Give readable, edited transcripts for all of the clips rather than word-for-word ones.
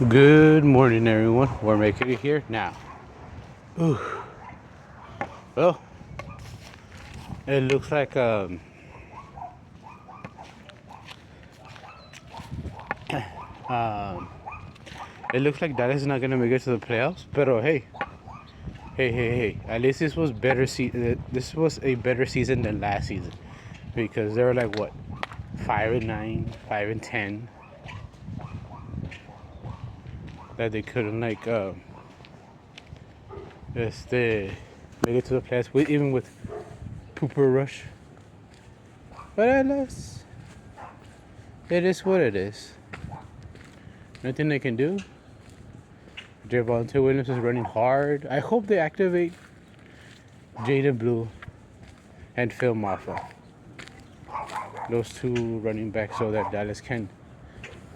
Good morning, everyone. We're making it here now. Ooh. Well, it looks like um, Dallas is not gonna make it to the playoffs. But hey! At least this was better. This was a better season than last season because they were like what, 5-9, 5-10. That they couldn't make it to the playoffs even with Pooper Rush. But at least it is what it is. Nothing they can do. Javonte Williams is running hard. I hope they activate Jaden Blue and Phil Maffa. Those two running backs so that Dallas can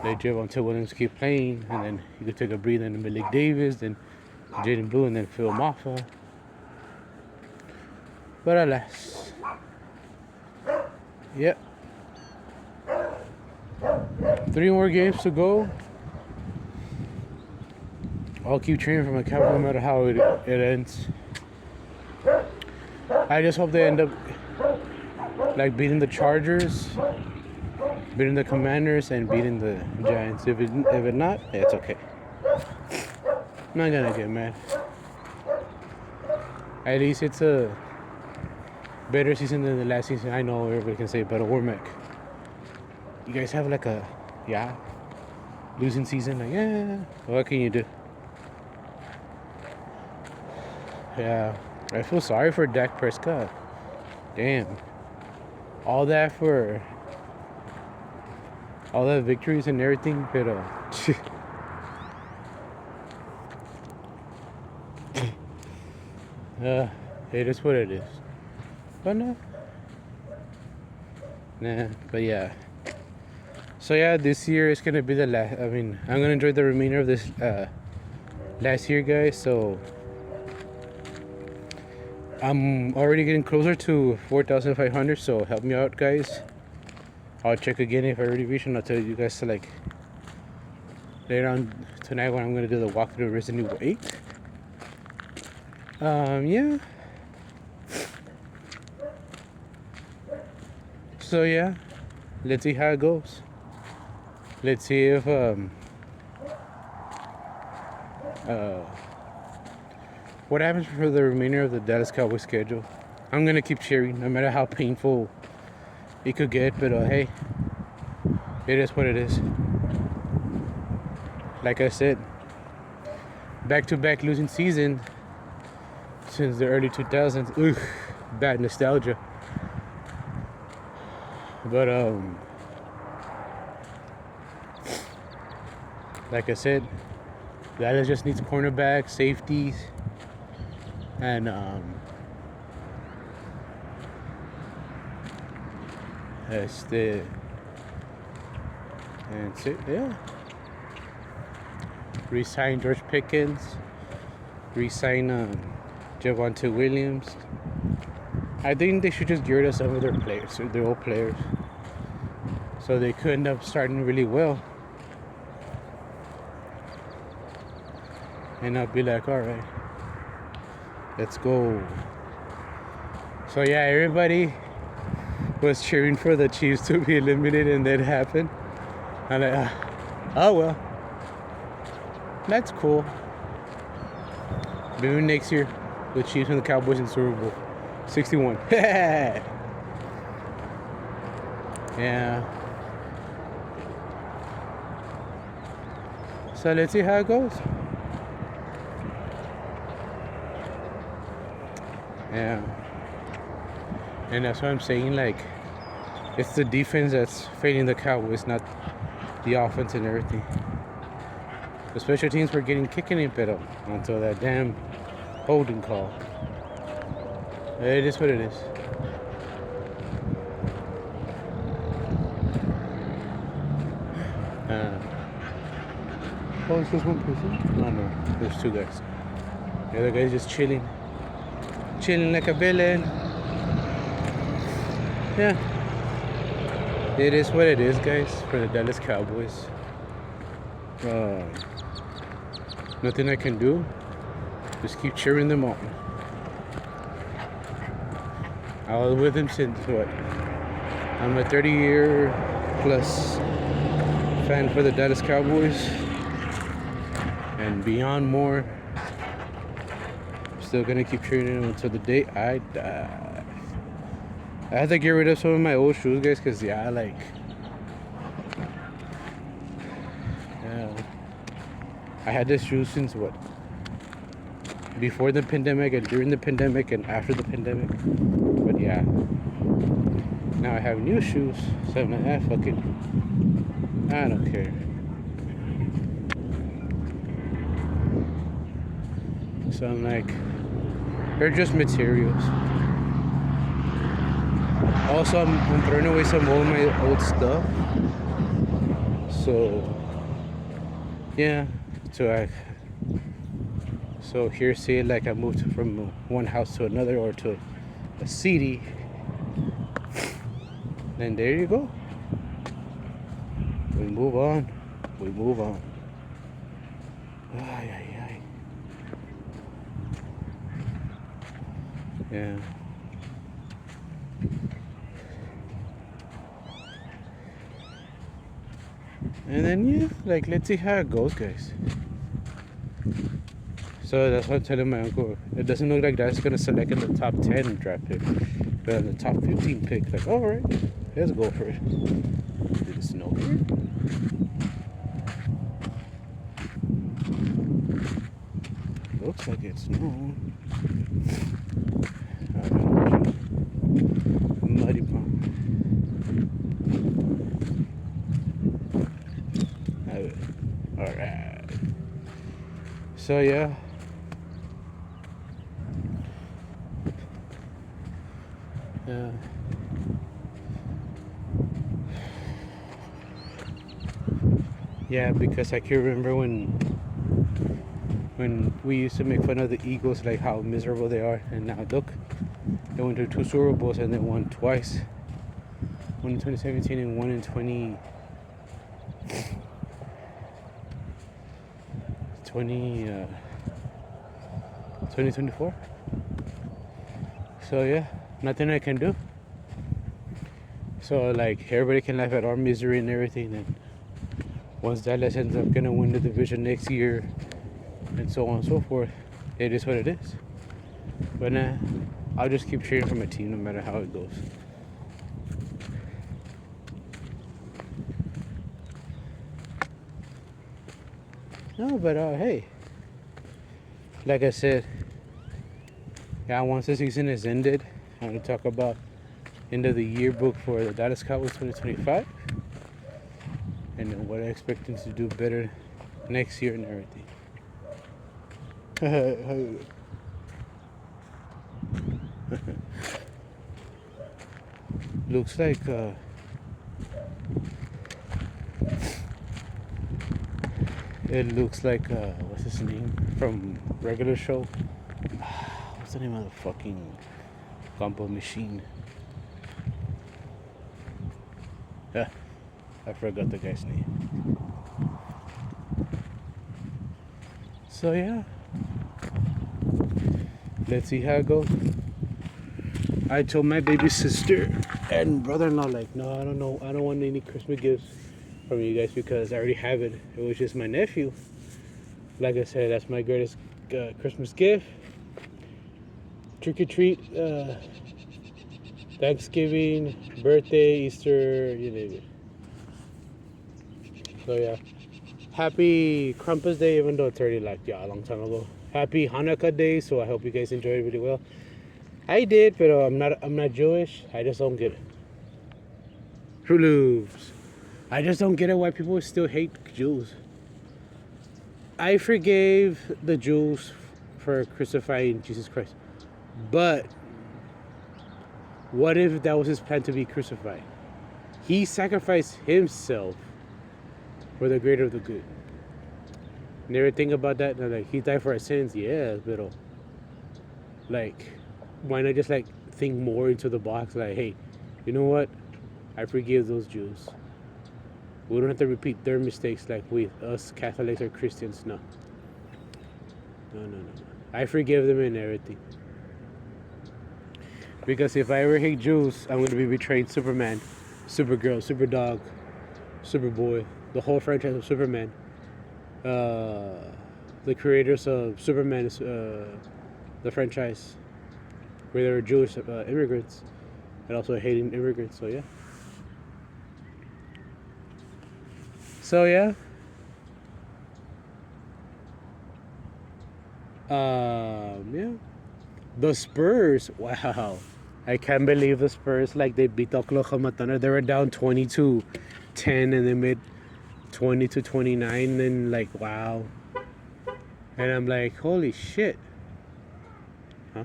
let Javonte Williams keep playing, and then you could take a breather in Malik Davis, then Jaden Blue, and then Phil Maffa. But alas. Yep. 3 more games to go. I'll keep cheering for my Cowboys no matter how it ends. I just hope they end up like beating the Chargers, beating the Commanders, and beating the Giants. If it not, it's okay. I'm not gonna get mad. At least it's a better season than the last season. I know everybody can say, but Warmack, you guys have like a losing season. Like what can you do? Yeah, I feel sorry for Dak Prescott. Damn. All that victories and everything, but it is what it is. But but yeah. So yeah, this year is gonna be the last. I mean, I'm gonna enjoy the remainder of this last year, guys. So I'm already getting closer to 4,500, so help me out, guys. I'll check again if I already reached, and I'll tell you guys to like later on tonight when I'm gonna do the walkthrough of Resident Evil 8. Yeah. So yeah, let's see how it goes. Let's see if what happens for the remainder of the Dallas Cowboys schedule. I'm gonna keep cheering, no matter how painful it could get. But hey, it is what it is. Like I said, back-to-back losing season since the early 2000s. Ugh, bad nostalgia. But like I said, Dallas just needs cornerbacks, safeties, and that's it. Yeah. Resign George Pickens. Resign Javonte Williams. I think they should just get rid of some of their players, their old players, so they could end up starting really well. And I'll be like, all right, let's go. So yeah, everybody was cheering for the Chiefs to be eliminated, and that happened. I'm like, oh well, that's cool. Maybe next year, the Chiefs and the Cowboys in Super Bowl 61. Yeah. So let's see how it goes. Yeah. And that's what I'm saying, like, it's the defense that's failing the Cowboys, not the offense and everything. The special teams were getting kicking it better until that damn holding call. It is what it is. Oh, it's just one person? Oh no, there's 2 guys. The other guy's just chilling like a villain. Yeah, it is what it is, guys, for the Dallas Cowboys. Nothing I can do. Just keep cheering them on. I was with him since what? I'm a 30-year plus fan for the Dallas Cowboys. And beyond more, I'm still gonna keep cheering him until the day I die. I had to get rid of some of my old shoes, guys, because yeah, I had this shoe since what? Before the pandemic and during the pandemic and after the pandemic. But yeah. Now I have new shoes. So I'm like, fuck it. I don't care. So I'm like, they're just materials. Also, I'm throwing away some of my old stuff. So, yeah. So here, say like I moved from one house to another or to a city. And there you go. We move on. We move on. Ay, ay, ay. Yeah. And then yeah, like let's see how it goes, guys. So that's what I'm telling my uncle. It doesn't look like that's gonna select in the top 10 draft pick, but in the top 15 pick, like all right, let's go for it. Did it snow here? Looks like it's snowing. Muddy pond. Alright. So yeah. Yeah, because I can remember when we used to make fun of the Eagles, like how miserable they are, and now look, they went to 2 Super Bowls and they won twice. One in 2017 and one in 2024. So yeah, nothing I can do. So like everybody can laugh at our misery and everything, and once Dallas ends up gonna win the division next year and so on and so forth, it is what it is. But nah, I'll just keep cheering for my team no matter how it goes. No, but hey, like I said, yeah, once the season is ended, I'm gonna talk about end of the year book for the Dallas Cowboys 2025, and then what I expect them to do better next year and everything. Looks like it looks like what's his name from regular show? What's the name of the fucking combo machine? I forgot the guy's name. So yeah, let's see how it goes. I told my baby sister and brother-in-law, like, no, I don't know, I don't want any Christmas gifts from you guys because I already have it. It was just my nephew. Like I said, that's my greatest Christmas gift. Trick or treat, Thanksgiving, birthday, Easter, you name it. So yeah, happy Krampus Day, even though it's already like a long time ago. Happy Hanukkah Day. So I hope you guys enjoyed it really well. I did, but I'm not Jewish. I just don't get it. Fruit Loops. I just don't get it why people still hate Jews. I forgave the Jews for crucifying Jesus Christ, but what if that was his plan to be crucified? He sacrificed himself for the greater of the good. Never think about that? Like, he died for our sins, yeah, but like, why not just like think more into the box? Like, hey, you know what? I forgive those Jews. We don't have to repeat their mistakes like we, us Catholics or Christians. No. No. I forgive them and everything. Because if I ever hate Jews, I'm going to be betraying Superman, Supergirl, Superdog, Superboy, the whole franchise of Superman. The creators of Superman, the franchise, where they were Jewish immigrants, and also hating immigrants. So yeah. Yeah. The Spurs, wow. I can't believe the Spurs, like, they beat Oklahoma Thunder. They were down 22-10 and they made 20-29 and like, wow. And I'm like, holy shit. Huh?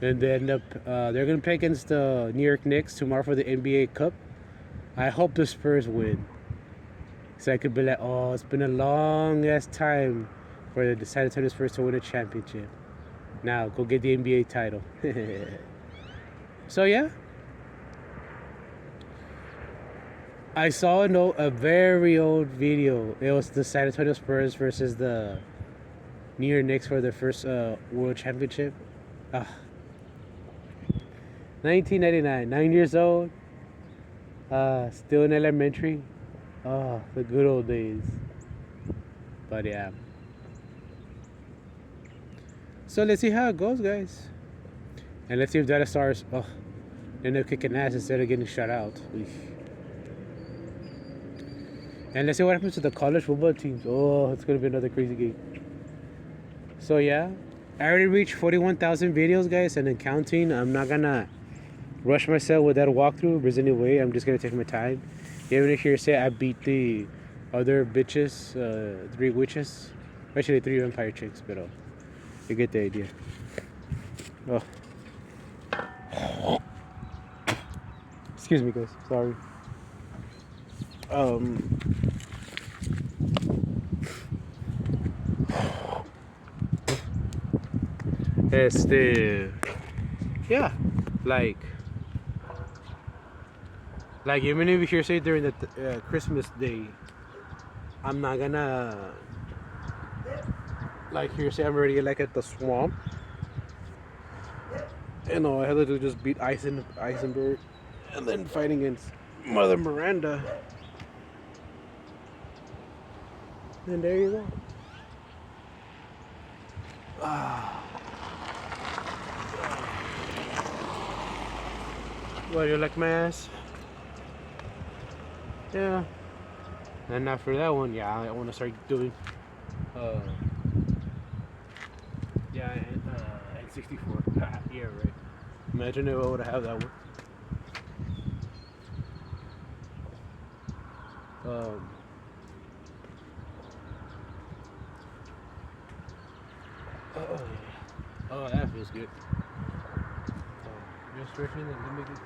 And they end up, they're going to play against the New York Knicks tomorrow for the NBA Cup. I hope the Spurs win. So I could be like, oh, it's been a long ass time for the San Antonio Spurs to win a championship. Now, go get the NBA title. So, yeah. I saw a very old video. It was the San Antonio Spurs versus the New York Knicks for their first World Championship. 1999, 9 years old. Still in elementary. Oh, the good old days. But yeah. So let's see how it goes, guys. And let's see if Data Stars end up kicking ass instead of getting shut out. And let's see what happens to the college football teams. Oh, it's going to be another crazy game. So yeah, I already reached 41,000 videos, guys, and then counting. I'm not going to rush myself with that walkthrough. There's any way. I'm just going to take my time. Even if you say I beat the other bitches, 3 witches. Actually, 3 vampire chicks, but you get the idea. Oh. Excuse me, guys. Sorry. Yeah, like even if you say during the Christmas day, I'm not gonna like here say I'm already like at the swamp. And all I had to do just beat Eisenberg and then fight against Mother Miranda. And there you go. Well, you like my ass? Yeah. And after that one, yeah, I want to start doing N64. Yeah, right. Imagine if I would have that one. Oh, that feels good. Just stretching and let me get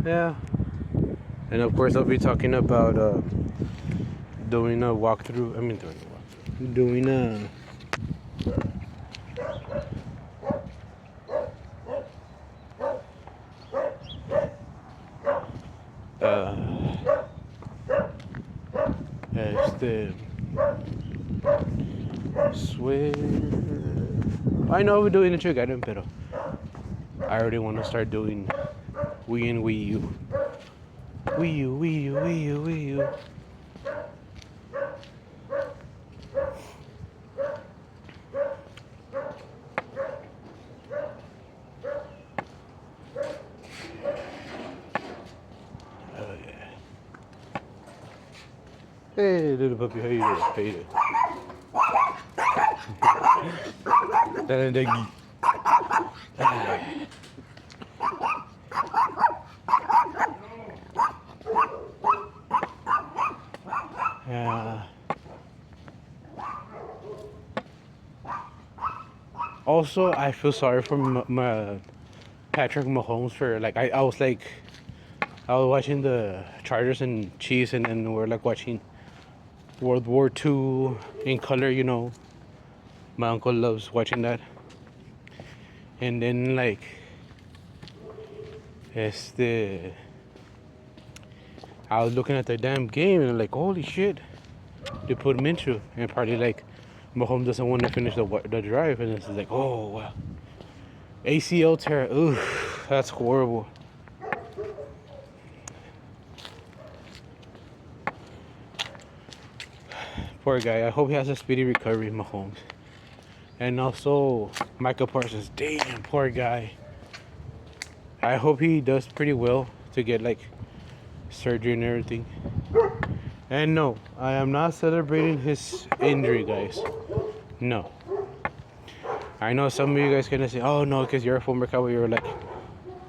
yeah. And of course, I'll be talking about doing a walkthrough. Doing a swear. I know we're doing a trick item, pero I already want to start doing Wii and Wii U. Wii U. Oh yeah. Hey, little puppy, how you doing? Yeah. Also, I feel sorry for my Patrick Mahomes for I was watching the Chargers and Chiefs, and then we're like watching World War II in color. You know, my uncle loves watching that. And then like I was looking at the damn game and I'm like, holy shit, they put him into, and probably like Mahomes doesn't want to finish the drive, and it's like, oh wow, ACL tear, ooh, that's horrible. Poor guy. I hope he has a speedy recovery, Mahomes. And also Micah Parsons. Damn, poor guy. I hope he does pretty well to get like surgery and everything. And no, I am not celebrating his injury, guys. No. I know some of you guys gonna say, "Oh no, because you're a former Cowboy, you're like,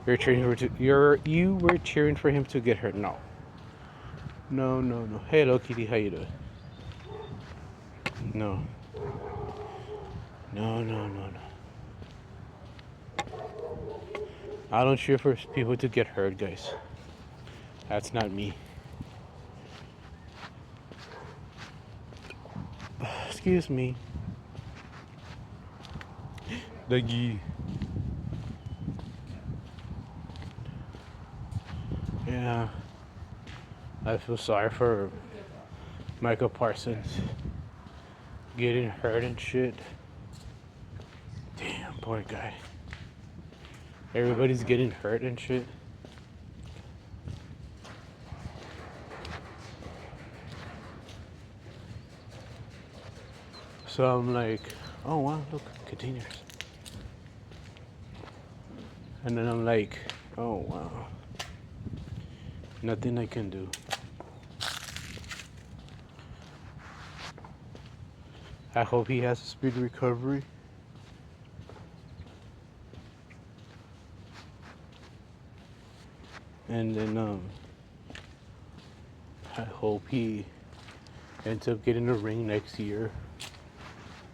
you were cheering for him to get hurt." No. No, no, no. Hey, hello, Kitty. How you doing? No. No, no, no, no. I don't cheer for people to get hurt, guys. That's not me. Excuse me. Doggy. Yeah. I feel sorry for Michael Parsons getting hurt and shit. Damn, poor guy. Everybody's getting hurt and shit. So I'm like, oh wow, look, containers. And then I'm like, oh wow, nothing I can do. I hope he has a speedy recovery. And then I hope he ends up getting a ring next year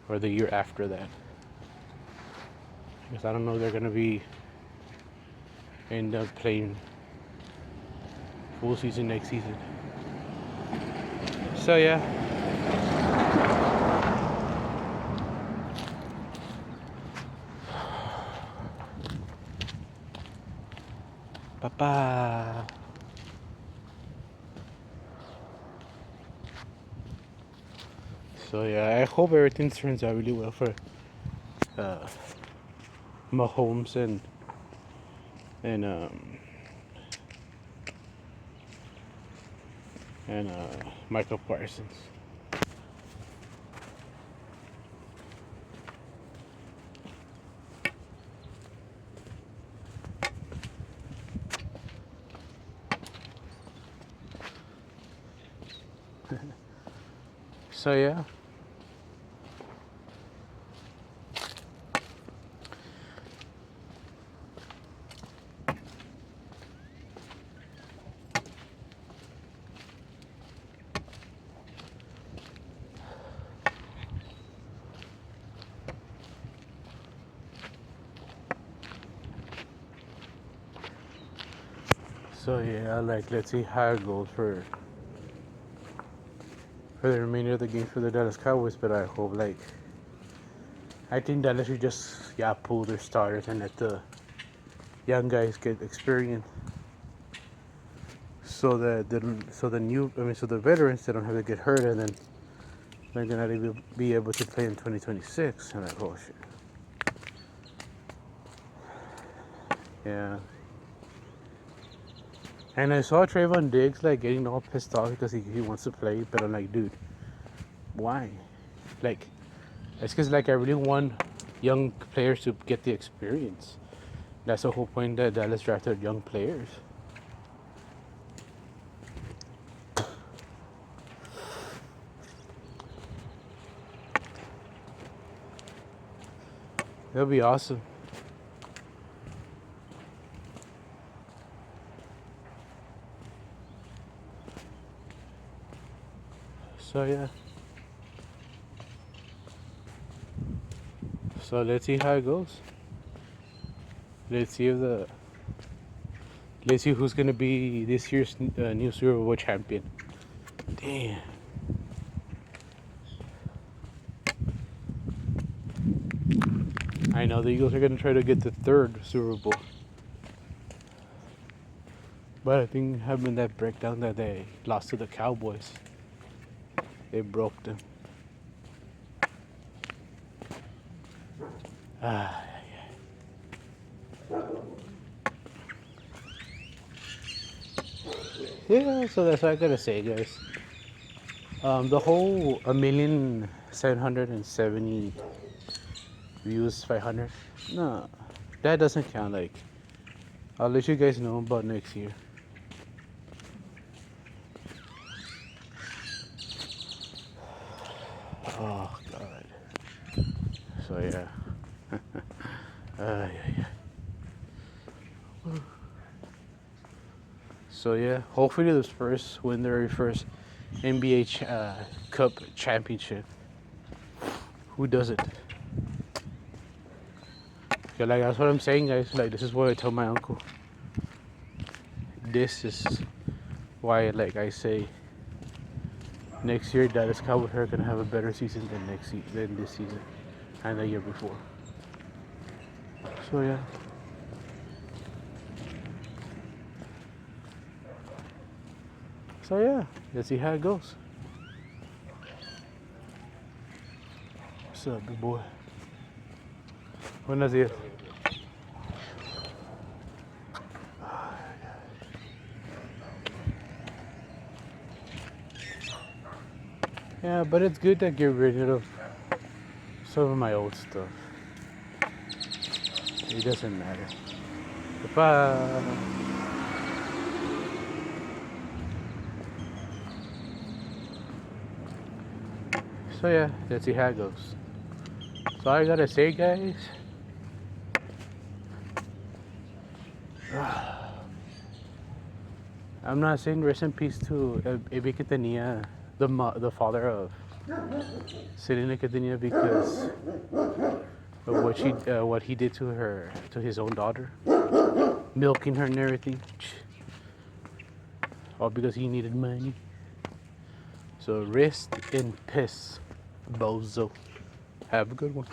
or the year after that. Because I don't know if they're gonna end up playing full season next season. So yeah. Papa. So yeah, I hope everything turns out really well for Mahomes and Michael Parsons. So yeah. So yeah, like let's see how it goes for the remainder of the games for the Dallas Cowboys, but I hope I think Dallas should just pull their starters and let the young guys get experience, so that the veterans, they don't have to get hurt, and then they're gonna be able to play in 2026. And like, oh shit. Yeah. And I saw Trayvon Diggs like getting all pissed off because he wants to play, but I'm like, dude, why? Like, it's because like I really want young players to get the experience. That's the whole point that Dallas drafted young players. That'll be awesome. So yeah. So let's see how it goes. Let's see who's gonna be this year's new Super Bowl champion. Damn. I know the Eagles are going to try to get the third Super Bowl. But I think having that breakdown that they lost to the Cowboys, they broke them. Yeah, so that's what I gotta say, guys. The whole 1,770,000 views, 500. No, that doesn't count. Like, I'll let you guys know about next year. Oh God. So yeah. Yeah. So yeah, hopefully the Spurs win their first NBA Cup championship. Who doesn't? Yeah, like that's what I'm saying, guys. Like this is what I tell my uncle. This is why, like I say, next year Dallas Cowboys are gonna have a better season than than this season and the year before. So yeah. So yeah, let's see how it goes. What's up, big boy? Buenos días. Yeah, but it's good to get rid of some of my old stuff. It doesn't matter. If So yeah, let's see how it goes. So I gotta say, guys, I'm not saying rest in peace to Ebi que tenía, the father of Selena que tenía, because of what he did to his own daughter, milking her and everything, all because he needed money. So rest in peace, bozo. Have a good one.